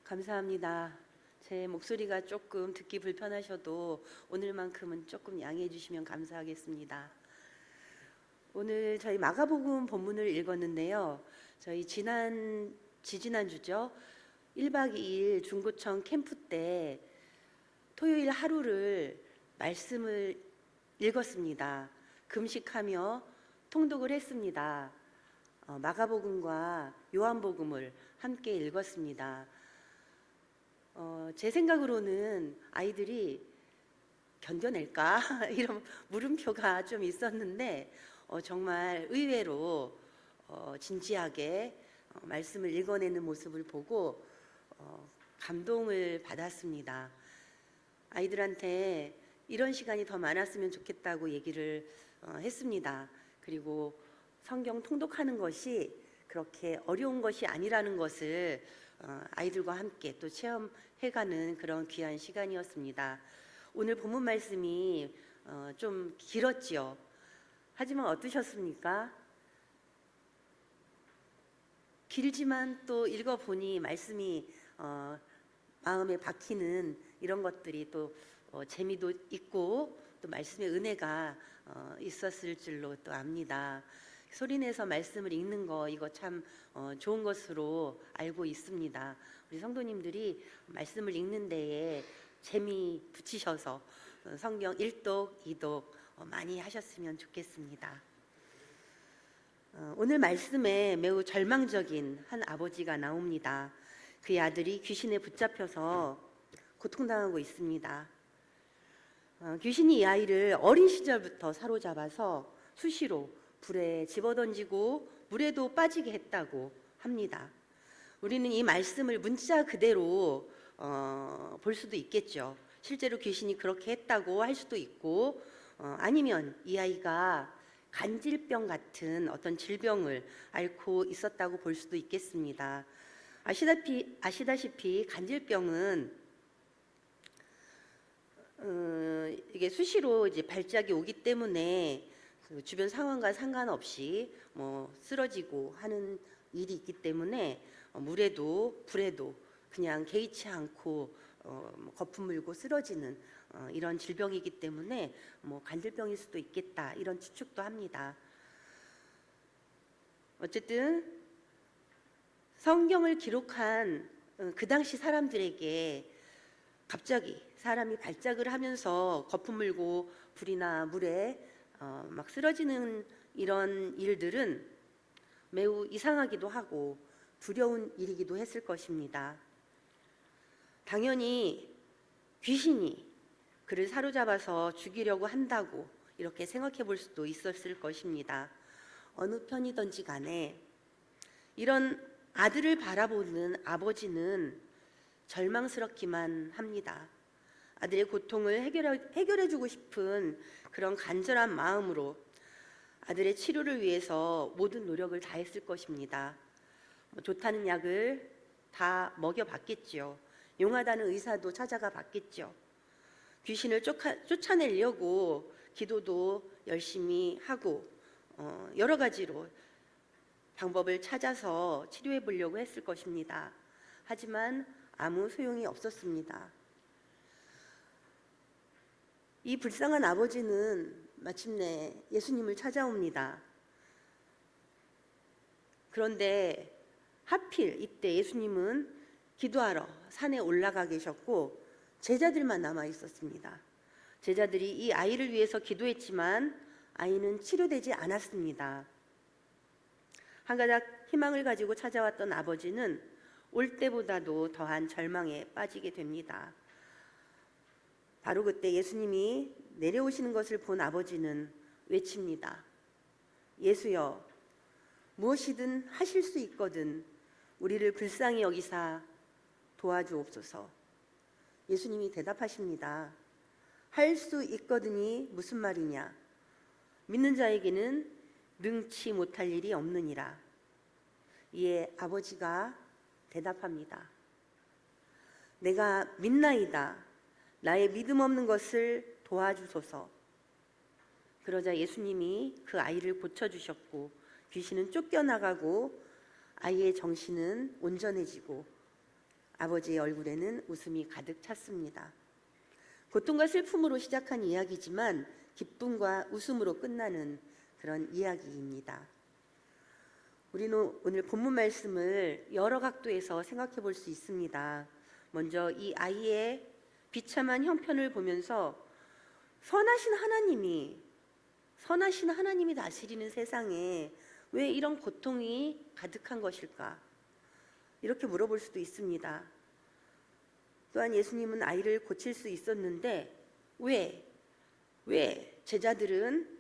감사합니다. 제 목소리가 조금 듣기 불편하셔도 오늘만큼은 조금 양해해 주시면 감사하겠습니다. 오늘 저희 마가복음 본문을 읽었는데요. 저희 지지난주죠. 1박 2일 중구청 캠프 때 토요일 하루를 말씀을 읽었습니다. 금식하며 통독을 했습니다. 마가복음과 요한복음을 함께 읽었습니다. 제 생각으로는 아이들이 견뎌낼까? 이런 물음표가 좀 있었는데 정말 의외로 진지하게 말씀을 읽어내는 모습을 보고 감동을 받았습니다. 아이들한테 이런 시간이 더 많았으면 좋겠다고 얘기를 했습니다. 그리고 성경 통독하는 것이 그렇게 어려운 것이 아니라는 것을 아이들과 함께 또 체험해가는 그런 귀한 시간이었습니다. 오늘 본문 말씀이 좀 길었지요. 하지만 어떠셨습니까? 길지만 또 읽어보니 말씀이 마음에 박히는 이런 것들이 또 재미도 있고 또 말씀의 은혜가 있었을 줄로 또 압니다. 소리내서 말씀을 읽는 거 이거 참 좋은 것으로 알고 있습니다. 우리 성도님들이 말씀을 읽는 데에 재미 붙이셔서 성경 1독, 2독 많이 하셨으면 좋겠습니다. 오늘 말씀에 매우 절망적인 한 아버지가 나옵니다. 그의 아들이 귀신에 붙잡혀서 고통당하고 있습니다. 귀신이 이 아이를 어린 시절부터 사로잡아서 수시로 불에 집어던지고 물에도 빠지게 했다고 합니다. 우리는 이 말씀을 문자 그대로 볼 수도 있겠죠. 실제로 귀신이 그렇게 했다고 할 수도 있고 아니면 이 아이가 간질병 같은 어떤 질병을 앓고 있었다고 볼 수도 있겠습니다. 아시다시피 간질병은 이게 수시로 이제 발작이 오기 때문에 그 주변 상황과 상관없이 쓰러지고 하는 일이 있기 때문에 물에도 불에도 그냥 개의치 않고 거품 물고 쓰러지는 이런 질병이기 때문에 간질병일 수도 있겠다 이런 추측도 합니다. 어쨌든 성경을 기록한 그 당시 사람들에게 갑자기 사람이 발작을 하면서 거품 물고 불이나 물에 막 쓰러지는 이런 일들은 매우 이상하기도 하고 두려운 일이기도 했을 것입니다. 당연히 귀신이 그를 사로잡아서 죽이려고 한다고 이렇게 생각해 볼 수도 있었을 것입니다. 어느 편이든지 간에 이런 아들을 바라보는 아버지는 절망스럽기만 합니다. 아들의 고통을 해결해 주고 싶은 그런 간절한 마음으로 아들의 치료를 위해서 모든 노력을 다했을 것입니다. 좋다는 약을 다 먹여봤겠죠. 용하다는 의사도 찾아가 봤겠죠. 귀신을 쫓아내려고 기도도 열심히 하고 여러 가지로 방법을 찾아서 치료해 보려고 했을 것입니다. 하지만 아무 소용이 없었습니다. 이 불쌍한 아버지는 마침내 예수님을 찾아옵니다. 그런데 하필 이때 예수님은 기도하러 산에 올라가 계셨고 제자들만 남아 있었습니다. 제자들이 이 아이를 위해서 기도했지만 아이는 치료되지 않았습니다. 한 가닥 희망을 가지고 찾아왔던 아버지는 올 때보다도 더한 절망에 빠지게 됩니다. 바로 그때 예수님이 내려오시는 것을 본 아버지는 외칩니다. 예수여, 무엇이든 하실 수 있거든 우리를 불쌍히 여기사 도와주옵소서. 예수님이 대답하십니다. 할 수 있거든이 무슨 말이냐? 믿는 자에게는 능치 못할 일이 없느니라. 이에 아버지가 대답합니다. 내가 믿나이다. 나의 믿음 없는 것을 도와주소서. 그러자 예수님이 그 아이를 고쳐주셨고 귀신은 쫓겨나가고 아이의 정신은 온전해지고 아버지의 얼굴에는 웃음이 가득 찼습니다. 고통과 슬픔으로 시작한 이야기지만 기쁨과 웃음으로 끝나는 그런 이야기입니다. 우리는 오늘 본문 말씀을 여러 각도에서 생각해 볼 수 있습니다. 먼저 이 아이의 비참한 형편을 보면서 선하신 하나님이 다스리는 세상에 왜 이런 고통이 가득한 것일까? 이렇게 물어볼 수도 있습니다. 또한 예수님은 아이를 고칠 수 있었는데 왜 제자들은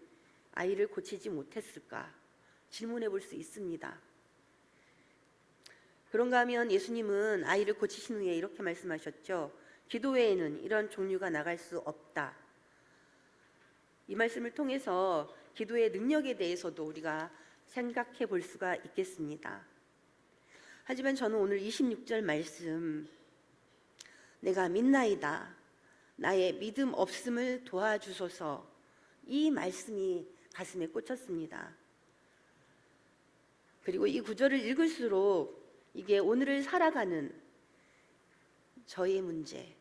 아이를 고치지 못했을까? 질문해 볼 수 있습니다. 그런가 하면 예수님은 아이를 고치신 후에 이렇게 말씀하셨죠. 기도 외에는 이런 종류가 나갈 수 없다. 이 말씀을 통해서 기도의 능력에 대해서도 우리가 생각해 볼 수가 있겠습니다. 하지만 저는 오늘 26절 말씀, 내가 믿나이다, 나의 믿음 없음을 도와주소서, 이 말씀이 가슴에 꽂혔습니다. 그리고 이 구절을 읽을수록 이게 오늘을 살아가는 저의 문제,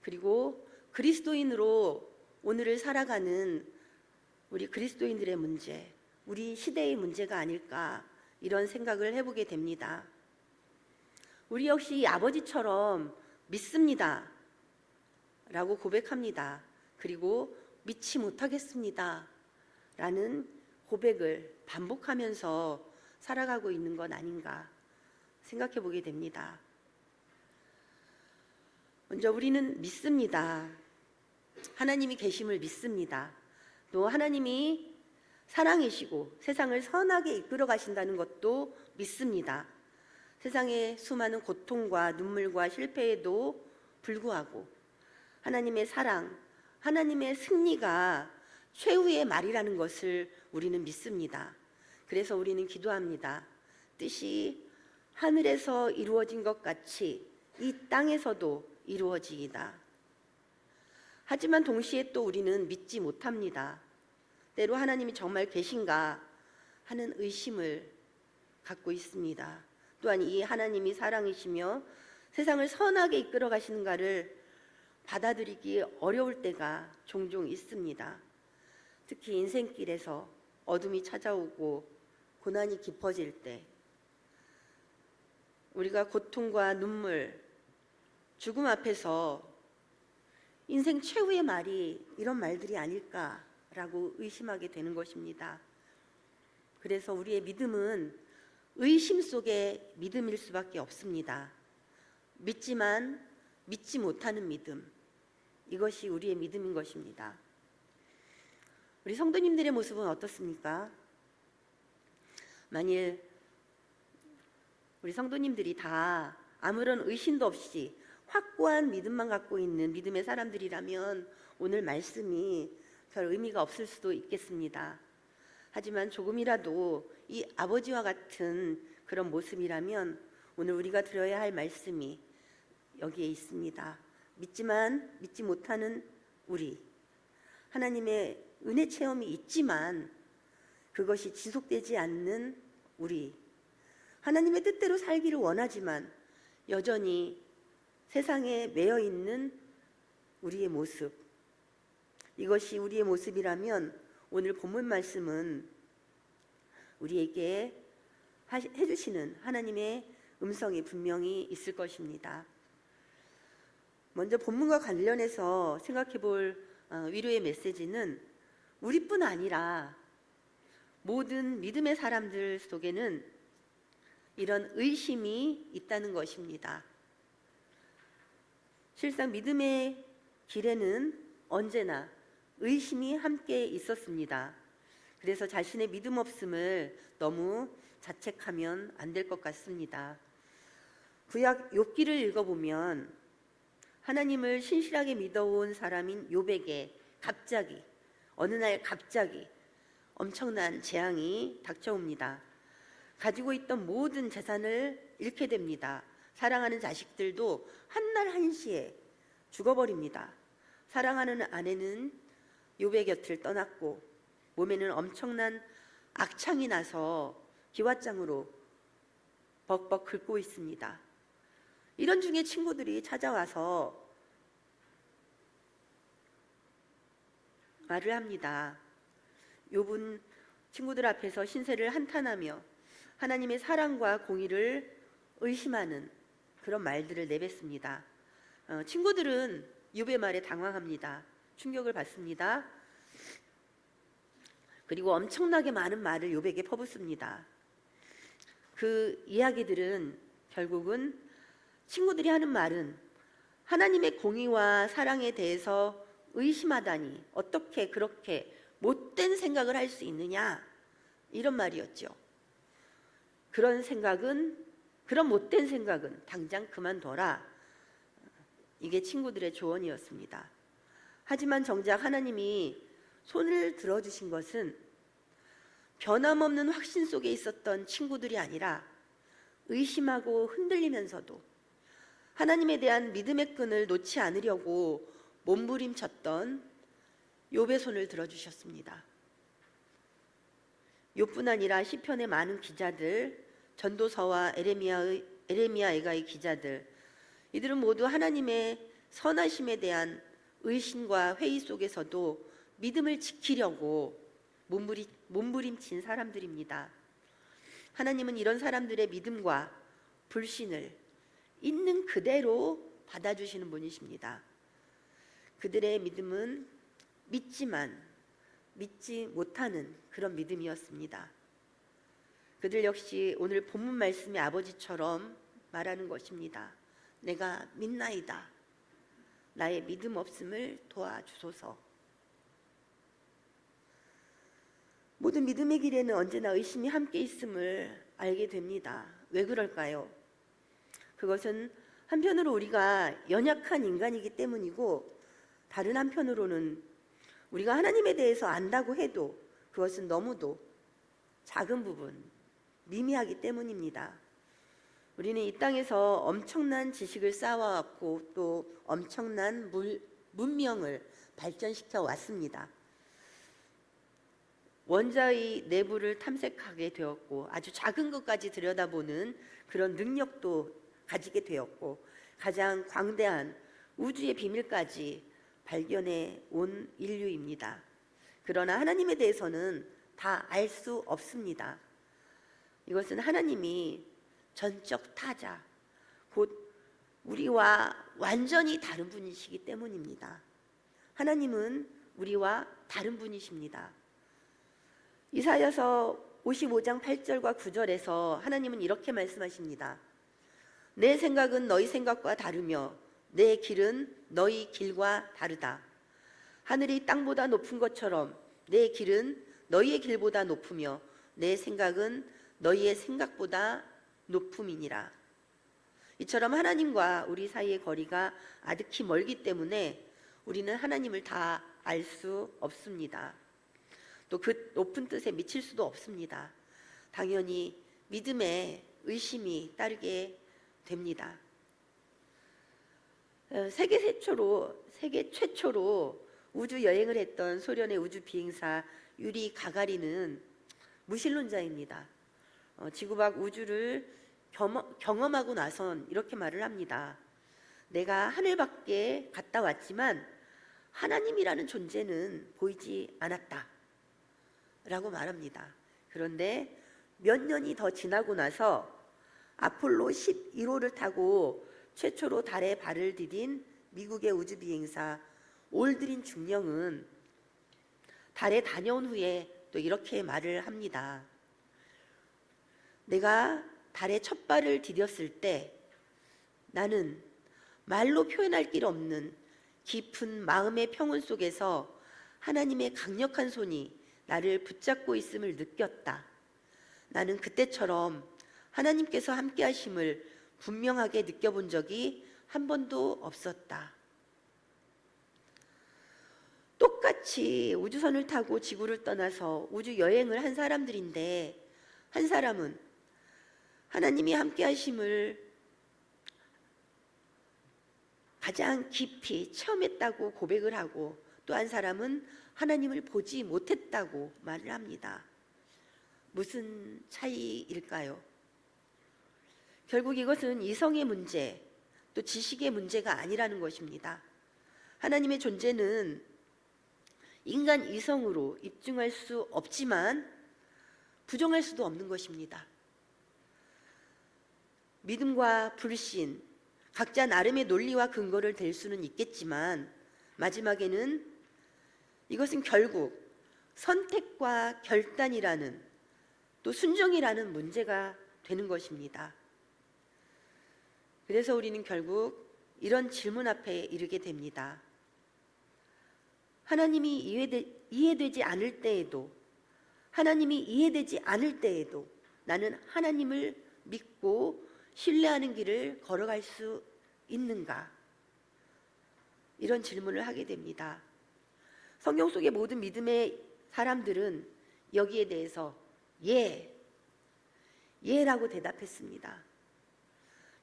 그리고 그리스도인으로 오늘을 살아가는 우리 그리스도인들의 문제, 우리 시대의 문제가 아닐까, 이런 생각을 해보게 됩니다. 우리 역시 이 아버지처럼 믿습니다 라고 고백합니다. 그리고 믿지 못하겠습니다 라는 고백을 반복하면서 살아가고 있는 건 아닌가 생각해 보게 됩니다. 먼저 우리는 믿습니다. 하나님이 계심을 믿습니다. 또 하나님이 사랑이시고 세상을 선하게 이끌어 가신다는 것도 믿습니다. 세상의 수많은 고통과 눈물과 실패에도 불구하고 하나님의 사랑, 하나님의 승리가 최후의 말이라는 것을 우리는 믿습니다. 그래서 우리는 기도합니다. 뜻이 하늘에서 이루어진 것 같이 이 땅에서도 이루어지이다. 하지만 동시에 또 우리는 믿지 못합니다. 때로 하나님이 정말 계신가 하는 의심을 갖고 있습니다. 또한 이 하나님이 사랑이시며 세상을 선하게 이끌어 가시는가를 받아들이기 어려울 때가 종종 있습니다. 특히 인생길에서 어둠이 찾아오고 고난이 깊어질 때, 우리가 고통과 눈물, 죽음 앞에서 인생 최후의 말이 이런 말들이 아닐까라고 의심하게 되는 것입니다. 그래서 우리의 믿음은 의심 속의 믿음일 수밖에 없습니다. 믿지만 믿지 못하는 믿음, 이것이 우리의 믿음인 것입니다. 우리 성도님들의 모습은 어떻습니까? 만일 우리 성도님들이 다 아무런 의심도 없이 확고한 믿음만 갖고 있는 믿음의 사람들이라면 오늘 말씀이 별 의미가 없을 수도 있겠습니다. 하지만 조금이라도 이 아버지와 같은 그런 모습이라면 오늘 우리가 들어야 할 말씀이 여기에 있습니다. 믿지만 믿지 못하는 우리, 하나님의 은혜 체험이 있지만 그것이 지속되지 않는 우리, 하나님의 뜻대로 살기를 원하지만 여전히 세상에 매여 있는 우리의 모습, 이것이 우리의 모습이라면 오늘 본문 말씀은 우리에게 해주시는 하나님의 음성이 분명히 있을 것입니다. 먼저 본문과 관련해서 생각해 볼 위로의 메시지는 우리뿐 아니라 모든 믿음의 사람들 속에는 이런 의심이 있다는 것입니다. 실상 믿음의 길에는 언제나 의심이 함께 있었습니다. 그래서 자신의 믿음 없음을 너무 자책하면 안 될 것 같습니다. 구약 욥기를 읽어보면 하나님을 신실하게 믿어온 사람인 욥에게 어느 날 갑자기 엄청난 재앙이 닥쳐옵니다. 가지고 있던 모든 재산을 잃게 됩니다. 사랑하는 자식들도 한날 한시에 죽어버립니다. 사랑하는 아내는 욥의 곁을 떠났고 몸에는 엄청난 악창이 나서 기왓장으로 벅벅 긁고 있습니다. 이런 중에 친구들이 찾아와서 말을 합니다. 욥은 친구들 앞에서 신세를 한탄하며 하나님의 사랑과 공의를 의심하는 그런 말들을 내뱉습니다. 친구들은 욥의 말에 당황합니다. 충격을 받습니다. 그리고 엄청나게 많은 말을 욥에게 퍼붓습니다. 그 이야기들은 결국은 친구들이 하는 말은 하나님의 공의와 사랑에 대해서 의심하다니 어떻게 그렇게 못된 생각을 할 수 있느냐, 이런 말이었죠. 그런 못된 생각은 당장 그만둬라. 이게 친구들의 조언이었습니다. 하지만 정작 하나님이 손을 들어주신 것은 변함없는 확신 속에 있었던 친구들이 아니라 의심하고 흔들리면서도 하나님에 대한 믿음의 끈을 놓지 않으려고 몸부림쳤던 욥의 손을 들어주셨습니다. 욥뿐 아니라 시편의 많은 기자들, 전도서와 에레미야 애가의 기자들, 이들은 모두 하나님의 선하심에 대한 의심과 회의 속에서도 믿음을 지키려고 몸부림친 사람들입니다. 하나님은 이런 사람들의 믿음과 불신을 있는 그대로 받아주시는 분이십니다. 그들의 믿음은 믿지만 믿지 못하는 그런 믿음이었습니다. 그들 역시 오늘 본문 말씀의 아버지처럼 말하는 것입니다. 내가 믿나이다. 나의 믿음 없음을 도와주소서. 모든 믿음의 길에는 언제나 의심이 함께 있음을 알게 됩니다. 왜 그럴까요? 그것은 한편으로 우리가 연약한 인간이기 때문이고, 다른 한편으로는 우리가 하나님에 대해서 안다고 해도 그것은 너무도 작은 부분, 미미하기 때문입니다. 우리는 이 땅에서 엄청난 지식을 쌓아왔고 또 엄청난 문명을 발전시켜 왔습니다. 원자의 내부를 탐색하게 되었고 아주 작은 것까지 들여다보는 그런 능력도 가지게 되었고 가장 광대한 우주의 비밀까지 발견해 온 인류입니다. 그러나 하나님에 대해서는 다 알 수 없습니다. 이것은 하나님이 전적 타자, 곧 우리와 완전히 다른 분이시기 때문입니다. 하나님은 우리와 다른 분이십니다. 이사야서 55장 8절과 9절에서 하나님은 이렇게 말씀하십니다. 내 생각은 너희 생각과 다르며 내 길은 너희 길과 다르다. 하늘이 땅보다 높은 것처럼 내 길은 너희의 길보다 높으며 내 생각은 너희의 생각보다 높음이니라. 이처럼 하나님과 우리 사이의 거리가 아득히 멀기 때문에 우리는 하나님을 다 알 수 없습니다. 또 그 높은 뜻에 미칠 수도 없습니다. 당연히 믿음에 의심이 따르게 됩니다. 세계 최초로 우주 여행을 했던 소련의 우주 비행사 유리 가가린은 무신론자입니다. 지구 밖 우주를 경험하고 나선 이렇게 말을 합니다. 내가 하늘 밖에 갔다 왔지만 하나님이라는 존재는 보이지 않았다 라고 말합니다. 그런데 몇 년이 더 지나고 나서 아폴로 11호를 타고 최초로 달에 발을 디딘 미국의 우주 비행사 올드린 중령은 달에 다녀온 후에 또 이렇게 말을 합니다. 내가 달에 첫 발을 디뎠을 때 나는 말로 표현할 길 없는 깊은 마음의 평온 속에서 하나님의 강력한 손이 나를 붙잡고 있음을 느꼈다. 나는 그때처럼 하나님께서 함께 하심을 분명하게 느껴본 적이 한 번도 없었다. 똑같이 우주선을 타고 지구를 떠나서 우주 여행을 한 사람들인데 한 사람은 하나님이 함께 하심을 가장 깊이 체험했다고 고백을 하고 또 한 사람은 하나님을 보지 못했다고 말을 합니다. 무슨 차이일까요? 결국 이것은 이성의 문제, 또 지식의 문제가 아니라는 것입니다. 하나님의 존재는 인간 이성으로 입증할 수 없지만 부정할 수도 없는 것입니다. 믿음과 불신, 각자 나름의 논리와 근거를 댈 수는 있겠지만 마지막에는 이것은 결국 선택과 결단이라는, 또 순종이라는 문제가 되는 것입니다. 그래서 우리는 결국 이런 질문 앞에 이르게 됩니다. 하나님이 이해되지 않을 때에도, 하나님이 이해되지 않을 때에도 나는 하나님을 믿고 신뢰하는 길을 걸어갈 수 있는가? 이런 질문을 하게 됩니다. 성경 속의 모든 믿음의 사람들은 여기에 대해서 예라고 대답했습니다.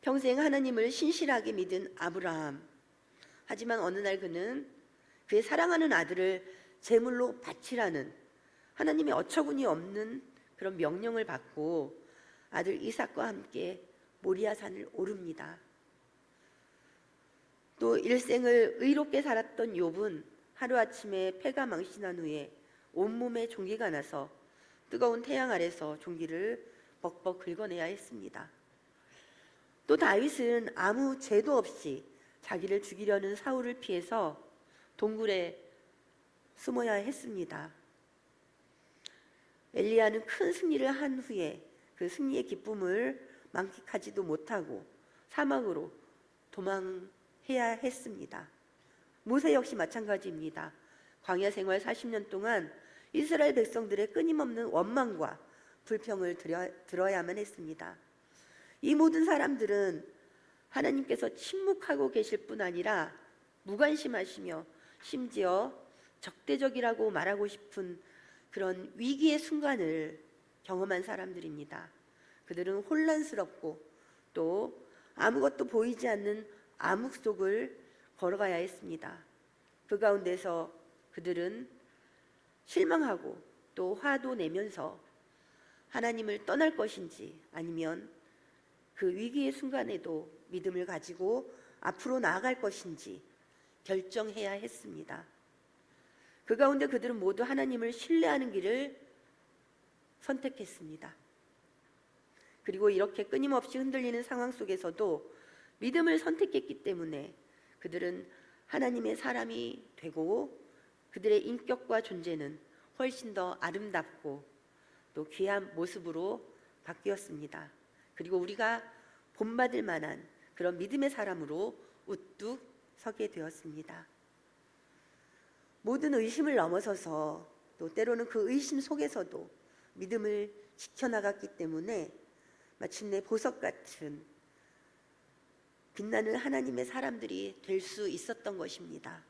평생 하나님을 신실하게 믿은 아브라함. 하지만 어느 날 그는 그의 사랑하는 아들을 제물로 바치라는 하나님의 어처구니 없는 그런 명령을 받고 아들 이삭과 함께 모리아산을 오릅니다. 또 일생을 의롭게 살았던 욥은 하루아침에 폐가 망신한 후에 온몸에 종기가 나서 뜨거운 태양 아래서 종기를 벅벅 긁어내야 했습니다. 또 다윗은 아무 죄도 없이 자기를 죽이려는 사울을 피해서 동굴에 숨어야 했습니다. 엘리야는 큰 승리를 한 후에 그 승리의 기쁨을 만끽하지도 못하고 사막으로 도망해야 했습니다. 모세 역시 마찬가지입니다. 광야 생활 40년 동안 이스라엘 백성들의 끊임없는 원망과 불평을 들어야만 했습니다. 이 모든 사람들은 하나님께서 침묵하고 계실 뿐 아니라 무관심하시며 심지어 적대적이라고 말하고 싶은 그런 위기의 순간을 경험한 사람들입니다. 그들은 혼란스럽고 또 아무것도 보이지 않는 암흑 속을 걸어가야 했습니다. 그 가운데서 그들은 실망하고 또 화도 내면서 하나님을 떠날 것인지 아니면 그 위기의 순간에도 믿음을 가지고 앞으로 나아갈 것인지 결정해야 했습니다. 그 가운데 그들은 모두 하나님을 신뢰하는 길을 선택했습니다. 그리고 이렇게 끊임없이 흔들리는 상황 속에서도 믿음을 선택했기 때문에 그들은 하나님의 사람이 되고 그들의 인격과 존재는 훨씬 더 아름답고 또 귀한 모습으로 바뀌었습니다. 그리고 우리가 본받을 만한 그런 믿음의 사람으로 우뚝 서게 되었습니다. 모든 의심을 넘어서서 또 때로는 그 의심 속에서도 믿음을 지켜나갔기 때문에 마침내 보석 같은 빛나는 하나님의 사람들이 될 수 있었던 것입니다.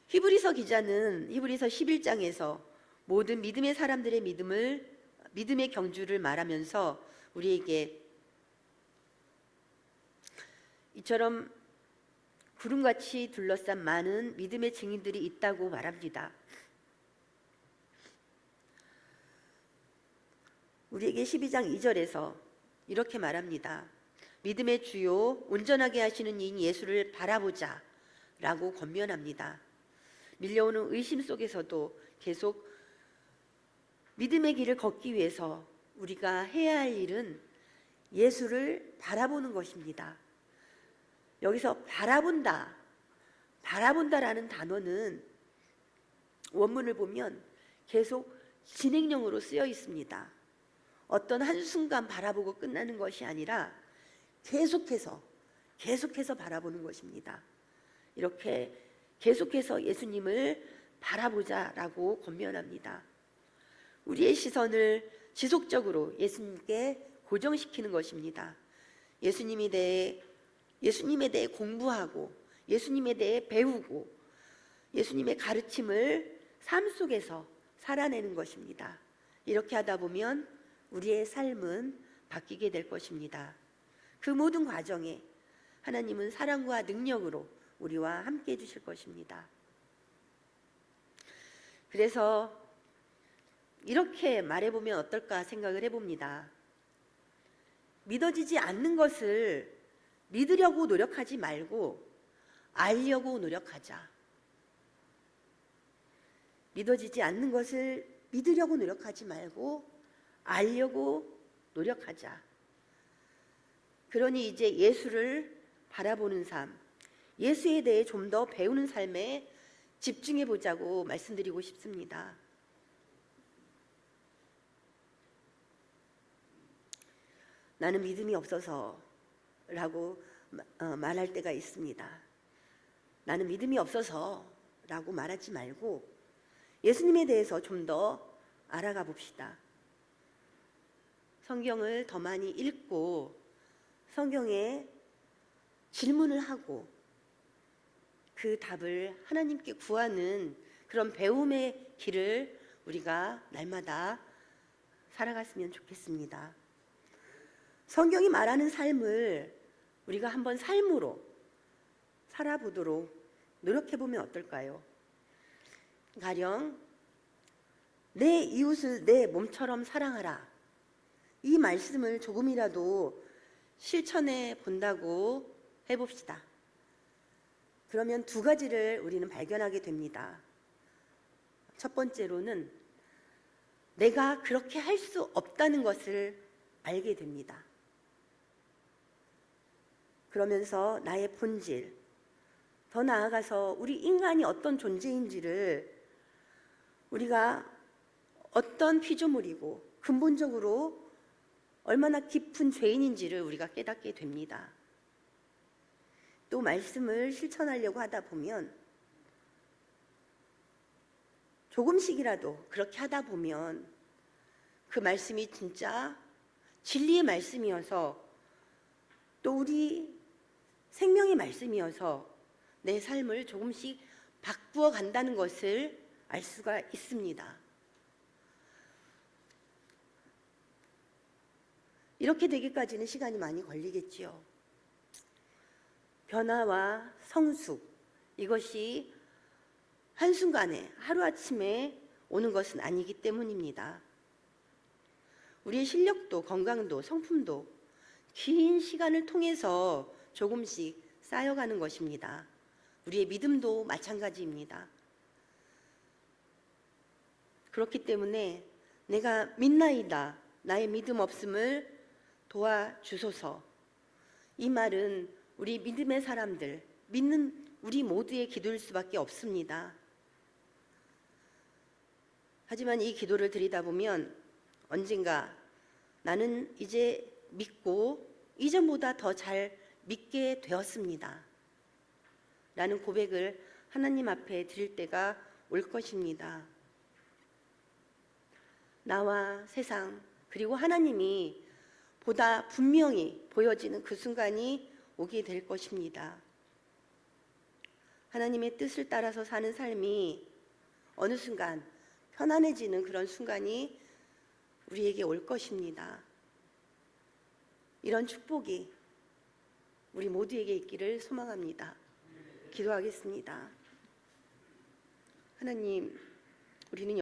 히브리서 기자는 히브리서 11장에서 모든 믿음의 사람들의 믿음의 경주를 말하면서 우리에게 이처럼 구름같이 둘러싼 많은 믿음의 증인들이 있다고 말합니다. 우리에게 12장 2절에서 이렇게 말합니다. 믿음의 주요 온전하게 하시는 이인 예수를 바라보자 라고 권면합니다. 밀려오는 의심 속에서도 계속 믿음의 길을 걷기 위해서 우리가 해야 할 일은 예수를 바라보는 것입니다. 여기서 바라본다라는 단어는 원문을 보면 계속 진행형으로 쓰여 있습니다. 어떤 한순간 바라보고 끝나는 것이 아니라 계속해서 바라보는 것입니다. 이렇게 계속해서 예수님을 바라보자라고 권면합니다. 우리의 시선을 지속적으로 예수님께 고정시키는 것입니다. 예수님에 대해 공부하고 예수님에 대해 배우고 예수님의 가르침을 삶 속에서 살아내는 것입니다. 이렇게 하다 보면 우리의 삶은 바뀌게 될 것입니다. 그 모든 과정에 하나님은 사랑과 능력으로 우리와 함께 해주실 것입니다. 그래서 이렇게 말해보면 어떨까 생각을 해봅니다. 믿어지지 않는 것을 믿으려고 노력하지 말고 알려고 노력하자. 믿어지지 않는 것을 믿으려고 노력하지 말고 알려고 노력하자. 그러니 이제 예수를 바라보는 삶, 예수에 대해 좀 더 배우는 삶에 집중해 보자고 말씀드리고 싶습니다. 나는 믿음이 없어서 라고 말할 때가 있습니다. 나는 믿음이 없어서 라고 말하지 말고 예수님에 대해서 좀 더 알아가 봅시다. 성경을 더 많이 읽고 성경에 질문을 하고 그 답을 하나님께 구하는 그런 배움의 길을 우리가 날마다 살아갔으면 좋겠습니다. 성경이 말하는 삶을 우리가 한번 삶으로 살아보도록 노력해보면 어떨까요? 가령 내 이웃을 내 몸처럼 사랑하라, 이 말씀을 조금이라도 실천해 본다고 해봅시다. 그러면 두 가지를 우리는 발견하게 됩니다. 첫 번째로는 내가 그렇게 할 수 없다는 것을 알게 됩니다. 그러면서 나의 본질, 더 나아가서 우리 인간이 어떤 존재인지를 우리가 어떤 피조물이고 근본적으로 얼마나 깊은 죄인인지를 우리가 깨닫게 됩니다. 또 말씀을 실천하려고 하다 보면 조금씩이라도 그렇게 하다 보면 그 말씀이 진짜 진리의 말씀이어서 또 우리 생명의 말씀이어서 내 삶을 조금씩 바꾸어 간다는 것을 알 수가 있습니다. 이렇게 되기까지는 시간이 많이 걸리겠지요. 변화와 성숙, 이것이 한순간에 하루아침에 오는 것은 아니기 때문입니다. 우리의 실력도 건강도 성품도 긴 시간을 통해서 조금씩 쌓여가는 것입니다. 우리의 믿음도 마찬가지입니다. 그렇기 때문에 내가 믿나이다, 나의 믿음 없음을 도와주소서, 이 말은 우리 믿음의 사람들, 믿는 우리 모두의 기도일 수밖에 없습니다. 하지만 이 기도를 드리다 보면 언젠가 나는 이제 믿고 이전보다 더 잘 믿게 되었습니다 라는 고백을 하나님 앞에 드릴 때가 올 것입니다. 나와 세상 그리고 하나님이 보다 분명히 보여지는 그 순간이 오게 될 것입니다. 하나님의 뜻을 따라서 사는 삶이 어느 순간 편안해지는 그런 순간이 우리에게 올 것입니다. 이런 축복이 우리 모두에게 있기를 소망합니다. 기도하겠습니다. 하나님, 우리는